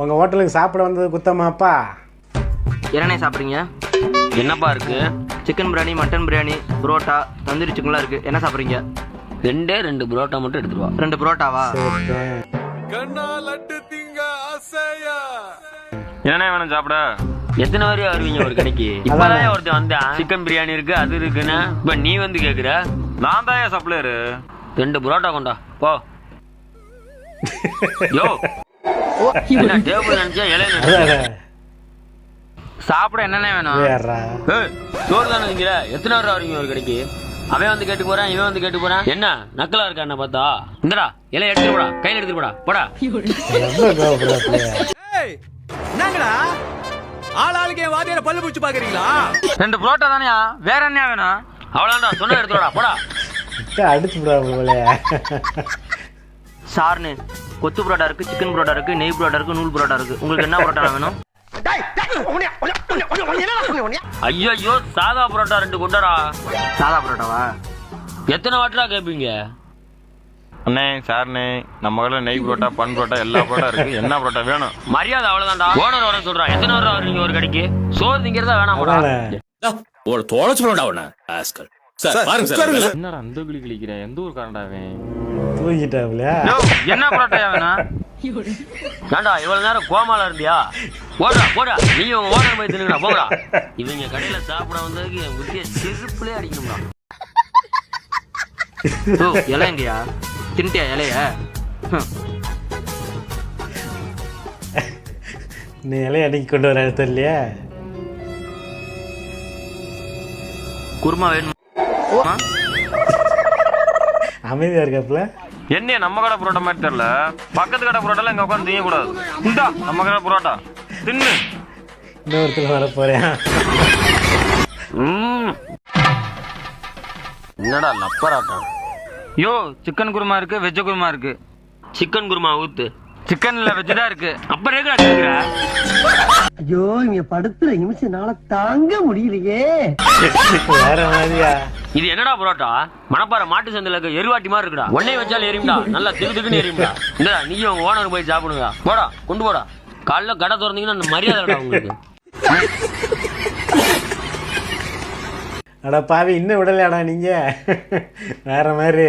உங்கள் ஹோட்டலுக்கு சாப்பிட வந்தது குத்தமாப்பா? என்னண்ணே சாப்பிட்றீங்க? என்னப்பா இருக்கு? சிக்கன் பிரியாணி, மட்டன் பிரியாணி, புரோட்டா, தந்தூரி சிக்கன்லாம் இருக்குது. என்ன சாப்பிட்றீங்க? ரெண்டு புரோட்டா மட்டும் எடுத்துட்டு வா. 2 புரோட்டாவா? என்னண்ணே வேணும் சாப்பிட? எத்தனை வரையா வருவீங்க ஒரு கடைக்கு? இப்பதான் ஒருத்தன் வந்தான், சிக்கன் பிரியாணி இருக்கு அது இருக்குன்னு. இப்ப நீ வந்து கேக்குற? நான் தான் சப்ளையரு. 2 புரோட்டா கொண்டா போ. யோ என்ன டேபிள் நினைச்சா இலையில சாப்பிட என்னண்ணே வேணும்? சோறு தானே வைக்கிற? எத்தனை வரை வருவீங்க ஒரு கடைக்கு? அவன் வந்து கேட்டு போறான், இவன் வந்து கேட்டு போறான். என்ன நக்கலா இருக்கா என்ன பார்த்தா? இந்தடா இலை எடுத்துட்டு போடா, கையில எடுத்துட்டு போடா போடா. என்னங்கடா ஆளாளுக்கு என் வாதியார பல்லு பூச்சி பாக்குறீங்களா? 2 புரோட்டா தானேயா, வேற என்ன வேணும்? அவ்வளோடா சொன்ன எடுத்துடா போடா. அடிச்சு விடாது. சார்னு கொத்து புரோட்டா இருக்கு, சிக்கன் புரோட்டா இருக்கு, நெய் புரோட்டா இருக்கு, நூல் புரோட்டா இருக்கு. உங்களுக்கு என்ன புரோட்டா வேணும்? ஐயோ சாதா புரோட்டா 2 கொண்டாடா. சாதா புரோட்டாவா? எத்தனை வாட்டரா கேட்பீங்க? அண்ணே சார்ண்ணே, நம்ம கடையில் நெய் புரோட்டா, பன் புரோட்டா, எல்லா புரோட்டா இருக்கு. என்ன புரோட்டா வேணும்? மரியாதை அவ்வளவுதான்டா. ஓனர் வர சொல்றான். எத்தனை வரை வருவீங்க ஒரு கடைக்கு? சோறு திங்கிறதா வேணாம். என்னடா அந்த கிளி கிளிக்கிறேன்? எந்த ஊர் காரண்டாவேன்? தூங்கிட்டாப்லையா? என்ன புரோட்டா வேணும்? ஏண்டா இவ்வளவு நேரம் கோமால இருந்தியா? போடா போடா, நீ உங்க ஓனர் போய் தின்னுடா போடா. இவங்க கடையில சாப்பிட வந்ததுக்கு என் புத்திய செருப்புலயே அடிக்கணும்டா. இலைங்கயா தின்ட்டியா இலைய? நீ இலையை அடிக்கி கொண்டு வர இடத்துல இல்லையா? குருமா வேணும்? அமைதியா இருக்காப்புல. என்ன நம்ம கடை புரோட்டா மாதிரி தெரியல. பக்கத்து கடை புரோட்டால இங்க உட்காந்து திங்க கூடாது. இந்தா நம்ம கடை புரோட்டா தின்னு. இன்னொருத்துல வர போறேன். என்னடா லப்பராட்டம்? யோ சிக்கன் குருமா இருக்கு, வெஜ் குருமா இருக்கு. சிக்கன் குருமா ஊத்து. சிக்கன்ல வெஜ் தான் இருக்கு. அப்புறம் எதுக்குடா கேக்குற? ஐயோ இங்க படுத்துற நிமிஷம்னால தாங்க முடியலையே. வேற மாதிரியா? இது என்னடா புரோட்டா? மணப்பாறை மாட்டு சந்தையில இருக்க எருவாட்டி மாதிரி இருக்குடா. ஒன்னே வச்சாலும் எரியும்டா, நல்லா திக்கு திக்குன்னு எரியும்டா. இந்தா நீயும் உங்க ஓனர் போய் சாப்பிடுங்க. போடா கொண்டு போடா. காலைல கடை திறந்தீங்கன்னா மரியாதை உங்களுக்கு. அட பாவி, இன்னும் விடலையாடா நீங்க? வேற மாதிரி.